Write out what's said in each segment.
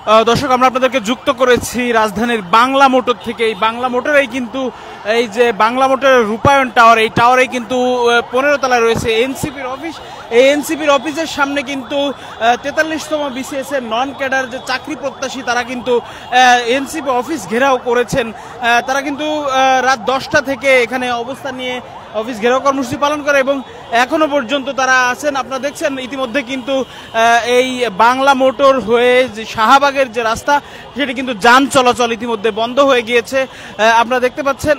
দর্শক আমরা আপনাদেরকে যুক্ত করেছি রাজধানীর বাংলা মোটর থেকে। এই বাংলা মোটরেই কিন্তু এই যে বাংলা মোটরের রূপায়ণ টাওয়ার, এই টাওয়ারেই কিন্তু 15 তলায় রয়েছে এনসিপির অফিস। এই এনসিপির অফিসের সামনে কিন্তু 43তম বিসিএস এর নন ক্যাডার যে চাকরি প্রত্যাশী তারা কিন্তু এনসিপি অফিস ঘেরাও করেছেন। তারা কিন্তু রাত 10টা থেকে এখানে অবস্থান নিয়ে অফিস ঘেরাও কর্মসূচি পালন করে এবং এখনো পর্যন্ত তারা আছেন। আপনারা দেখছেন ইতিমধ্যে কিন্তু এই বাংলা মোটর হয়ে যে শাহবাগের যে রাস্তা সেটি কিন্তু যান চলাচল ইতিমধ্যে বন্ধ হয়ে গিয়েছে। আপনারা দেখতে পাচ্ছেন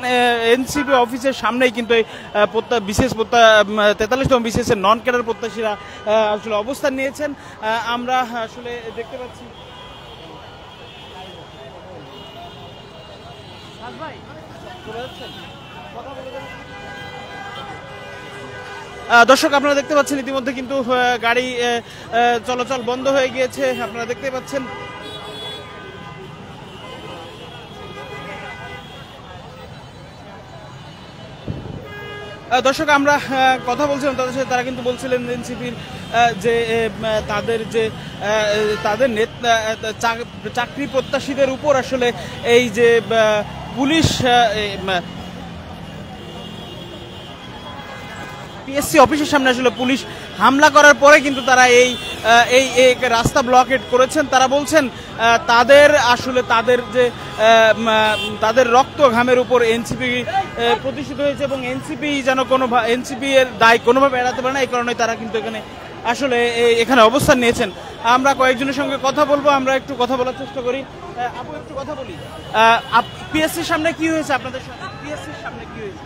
এনসিপি অফিসের সামনেই কিন্তু এই বিশেষ 43তম বিসিএস এর নন ক্যাডার প্রত্যাশীরা আসলে অবস্থান নিয়েছেন। আমরা আসলে দেখতে পাচ্ছি দর্শক আপনারা দেখতে পাচ্ছেন ইতিমধ্যে কিন্তু গাড়ি চলাচল বন্ধ হয়ে গিয়েছে। আপনারা দেখতে পাচ্ছেন দর্শক আমরা কথা বলছিলাম তাদের সাথে, তারা কিন্তু বলছিলেন এনসিপির যে তাদের চাকরি প্রত্যাশীদের উপর আসলে এই যে পুলিশ পিএসসি অফিসের সামনে আসলে পুলিশ হামলা করার পরে কিন্তু তারা এই রাস্তা ব্লকেট করেছেন। তারা বলছেন তাদের রক্ত ঘামের উপর এনসিপি প্রতিষ্ঠিত হয়েছে এবং এনসিপি যেন এনসিপি এর দায় কোনোভাবে এড়াতে পারে না, এই কারণে তারা কিন্তু এখানে এখানে অবস্থান নিয়েছেন। আমরা কয়েকজনের সঙ্গে কথা বলবো, আমরা একটু কথা বলার চেষ্টা করি। আপু একটু কথা বলি, পিএসসির সামনে কি হয়েছে? আপনাদের পিএসসির সামনে কি হয়েছে?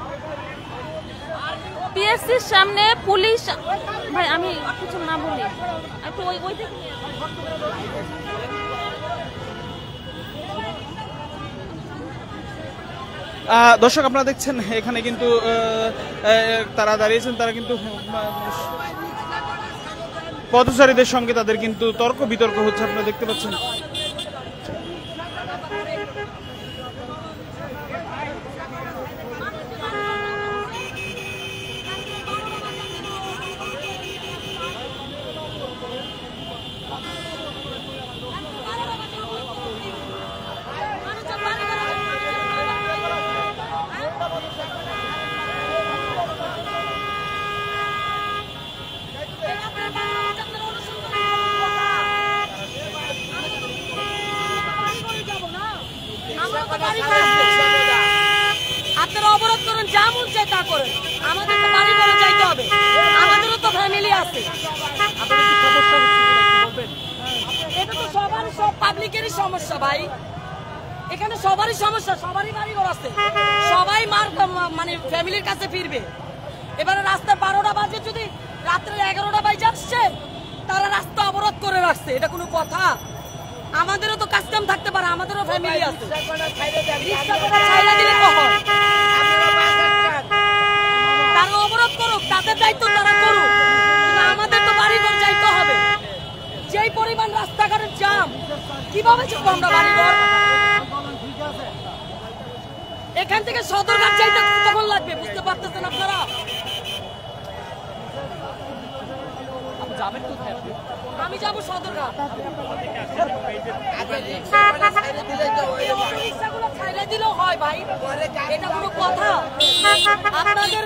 পিএসসির সামনে পুলিশ, ভাই আমি কিছু না বলি একটু ওই দর্শক আপনারা দেখছেন এখানে কিন্তু তারা দাঁড়িয়েছেন, তারা কিন্তু পথচারীদের সঙ্গে তাদের কিন্তু তর্ক বিতর্ক হচ্ছে, আপনারা দেখতে পাচ্ছেন। আপনারা অবরোধ করেন, যা মন চায় তা করেন, আমাদের তো বাড়ি ঘরে যাইতে হবে, আমাদেরও তো ফ্যামিলি আছে। এটা তো সব পাবলিকেরই সমস্যা ভাই, এখানে সবারই সমস্যা, সবারই বাড়ি ঘর আছে, সবাই মানে ফ্যামিলির কাছে ফিরবে। এবারে রাস্তা 12টা বাজে, যদি রাত্রে 11টা বাজে আসছে, তারা রাস্তা অবরোধ করে রাখছে, এটা কোনো কথা? আমাদেরও তো কাস্টম থাকতে পারে, আমাদেরও ফ্যামিলি আছে। তারা অবরোধ করুক, তাদের দায়িত্ব তারা করুক, আমাদের তো বাড়ি ঘর যাইতে হবে। যেই পরিমাণ রাস্তাঘাটের জাম, কিভাবে যাবো আমরা বাড়ি ঘর? এখান থেকে সদরঘাট যাইতে কখন লাগবে বুঝতে পারতেছেন আপনারা? আমি যাবো সদরঘাট, ছাইড়ে দিলেও হয় ভাই, এটা কোনো কথা? আপনাদের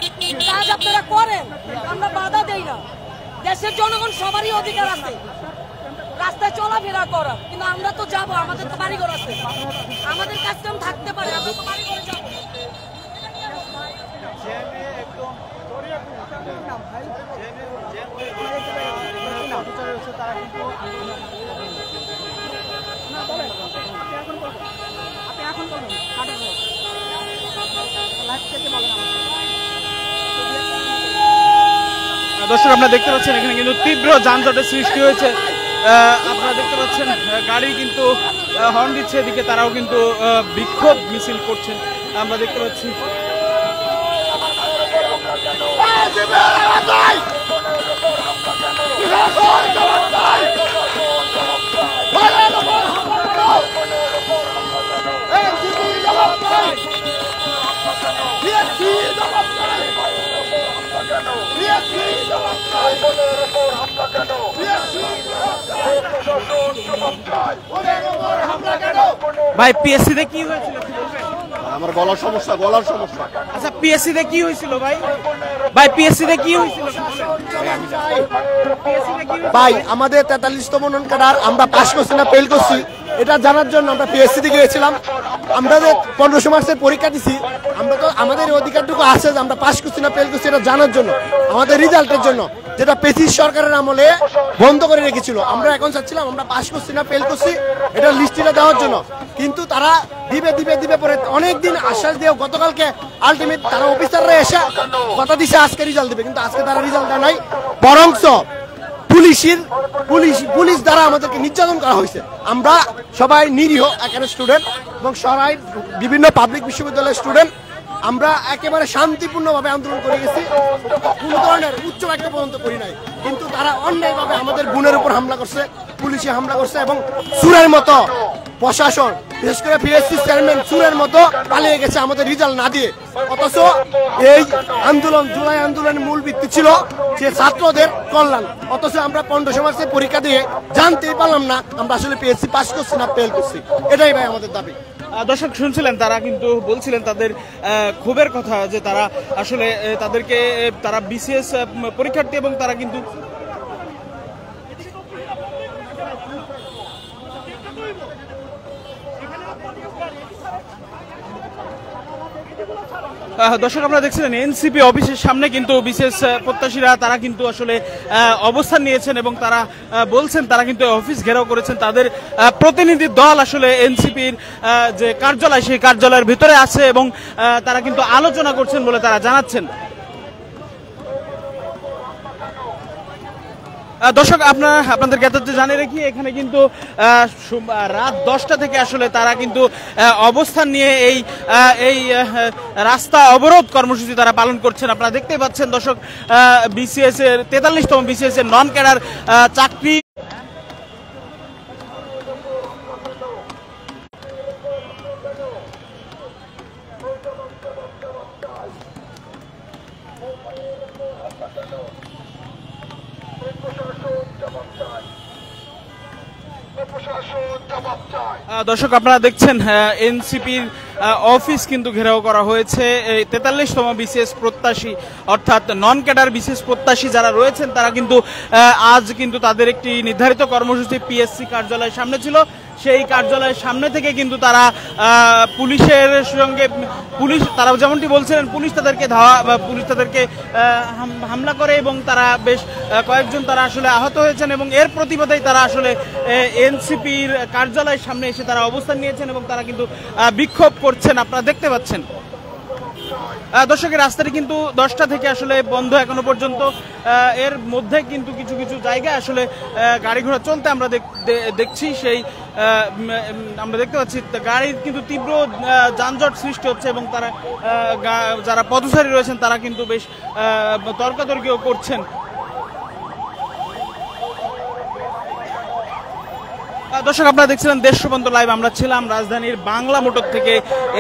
কাজ আপনারা করেন, আমরা বাধা দেই না। দেশের জনগণ সবারই অধিকার আছে রাস্তায় চলাফেরা করার, কিন্তু আমরা তো যাবো, আমাদের তো বাড়িঘর আছে, আমাদের কাজকাম থাকতে পারে, আমরা তো বাড়িঘরে যাবো। দর্শক আপনারা দেখতে পাচ্ছেন এখানে কিন্তু তীব্র যানজটের সৃষ্টি হয়েছে। আপনারা দেখতে পাচ্ছেন গাড়ি কিন্তু হর্ন দিচ্ছে, এদিকে তারাও কিন্তু বিক্ষোভ মিছিল করছেন, আমরা দেখতে পাচ্ছি। কেন ভাই পিএসসি তে কি হয়েছিল একটু বলবেন? আমার গলার সমস্যা, গলার সমস্যা। আচ্ছা পিএসসি তে কি হয়েছিল ভাই? ভাই পিএসসি তে কি হয়েছিল? ভাই আমাদের 43তম নন ক্যাডার আমরা পাস করছি না ফেল করছি এটা জানার জন্য আমরা পিএসসি তে গিয়েছিলাম। আমরা যে 1500 মার্কসের পরীক্ষা দিছি, আমরা তো আমাদের অধিকারটুকু আছে যে আমরা পাস করছি না ফেল করছি এটা জানার জন্য, আমাদের রেজাল্টের জন্য, যেটা পেসিস সরকারের আমলে বন্ধ করে রেখেছিল। আমরা এখন চাচ্ছিলাম আমরা পাস করছি না ফেল করছি এটা লিস্টিটা দেওয়ার জন্য, কিন্তু তারা দিবে পরে অনেকদিন আশ্বাস দিয়ে গতকালকে আলটিমেট তারা অফিসাররা এসে কথা দিছে আজকে রেজাল্ট দিবে, কিন্তু আজকে তারা রেজাল্ট দেয় নাই। বরংস পুলিশ দ্বারা আমাদেরকে নির্যাতন করা হয়েছে। আমরা সবাই নিরীহ এখানে স্টুডেন্ট এবং সবাই বিভিন্ন পাবলিক বিশ্ববিদ্যালয়ের স্টুডেন্ট। আমরা একেবারে শান্তিপূর্ণভাবে আন্দোলন করে গেছি, কোনো ধরনের উচ্চ বাক্য পর্যন্ত করি নাই, কিন্তু তারা অন্যায়ভাবে আমাদের বোনের উপর হামলা করছে, পুলিশে হামলা করছে এবং চুরের মতো প্রশাসন, বিশেষ করে পিএসসি চেয়ারম্যান চুরের মতো পালিয়ে গেছে আমাদের রেজাল্ট না দিয়ে। অথচ এই আন্দোলন, জুলাই আন্দোলনের মূল ভিত্তি ছিল যে ছাত্রদের কল্যাণ, অথচ আমরা 1500 মার্কসের পরীক্ষা দিয়ে জানতেই পারলাম না আমরা আসলে পিএসসি পাস করছি না ফেল করছি। এটাই ভাই আমাদের দাবি। দর্শক শুনছিলেন, তারা কিন্তু বলছিলেন তাদের ক্ষোভের কথা যে তারা আসলে তাদেরকে তারা বিসিএস পরীক্ষার্থী এবং তারা কিন্তু দর্শক আপনারা দেখছিলেন এনসিপি অফিসের সামনে কিন্তু বিশেষ প্রত্যাশীরা তারা কিন্তু আসলে অবস্থান নিয়েছেন এবং তারা বলছেন তারা কিন্তু অফিস ঘেরাও করেছেন। তাদের প্রতিনিধি দল আসলে এনসিপির যে কার্যালয় সেই কার্যালয়ের ভিতরে আছে এবং তারা কিন্তু আলোচনা করছেন বলে তারা জানাচ্ছেন। দর্শক আপনাদের জ্ঞাতার্থে জানিয়ে রাখি এখানে কিন্তু রাত 10টা থেকে আসলে তারা কিন্তু অবস্থান নিয়ে এই রাস্তা অবরোধ কর্মসূচি তারা পালন করছেন। আপনারা দেখতেই পাচ্ছেন দর্শক বিসিএস এর 43তম বিসিএস এর নন ক্যাডার চাকরি দর্শক আপনারা দেখছেন এনসিপির অফিস কিন্তু ঘেরাও করা হয়েছে। 43তম বিসিএস প্রত্যাশী অর্থাৎ নন ক্যাডার বিসিএস প্রত্যাশী যারা রয়েছেন তারা কিন্তু আজ কিন্তু তাদের একটি নির্ধারিত কর্মসূচি পিএসসি কার্যালয়ের সামনে ছিল, সেই কার্যালয়ের সামনে থেকে কিন্তু তারা পুলিশের সঙ্গে তারা যেমনটি বলছিলেন পুলিশ তাদেরকে হামলা করে এবং তারা বেশ কয়েকজন তারা আসলে আহত হয়েছেন এবং এর প্রতিবাদেই তারা আসলে এনসিপির কার্যালয়ের সামনে এসে তারা অবস্থান নিয়েছেন এবং তারা কিন্তু বিক্ষোভ করছেন। আপনারা দেখতে পাচ্ছেন দর্শকের রাস্তাটি কিন্তু 10টা থেকে আসলে বন্ধ এখনো পর্যন্ত। এর মধ্যে কিন্তু কিছু কিছু জায়গায় আসলে গাড়ি ঘোড়া চলতে আমরা দেখছি, সেই আমরা দেখতে পাচ্ছি গাড়ির কিন্তু তীব্র যানজট সৃষ্টি হচ্ছে এবং তারা যারা পথচারী রয়েছেন তারা কিন্তু বেশ তর্কাতর্কিও করছেন। দর্শক আপনারা দেখছিলেন দেশবন্ধু লাইভ, আমরা ছিলাম রাজধানীর বাংলা মোটর থেকে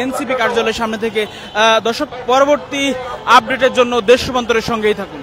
এনসিপি কার্যালয়ের সামনে থেকে। দর্শক পরবর্তী আপডেটের জন্য দেশবন্ধুর সঙ্গেই থাকুন।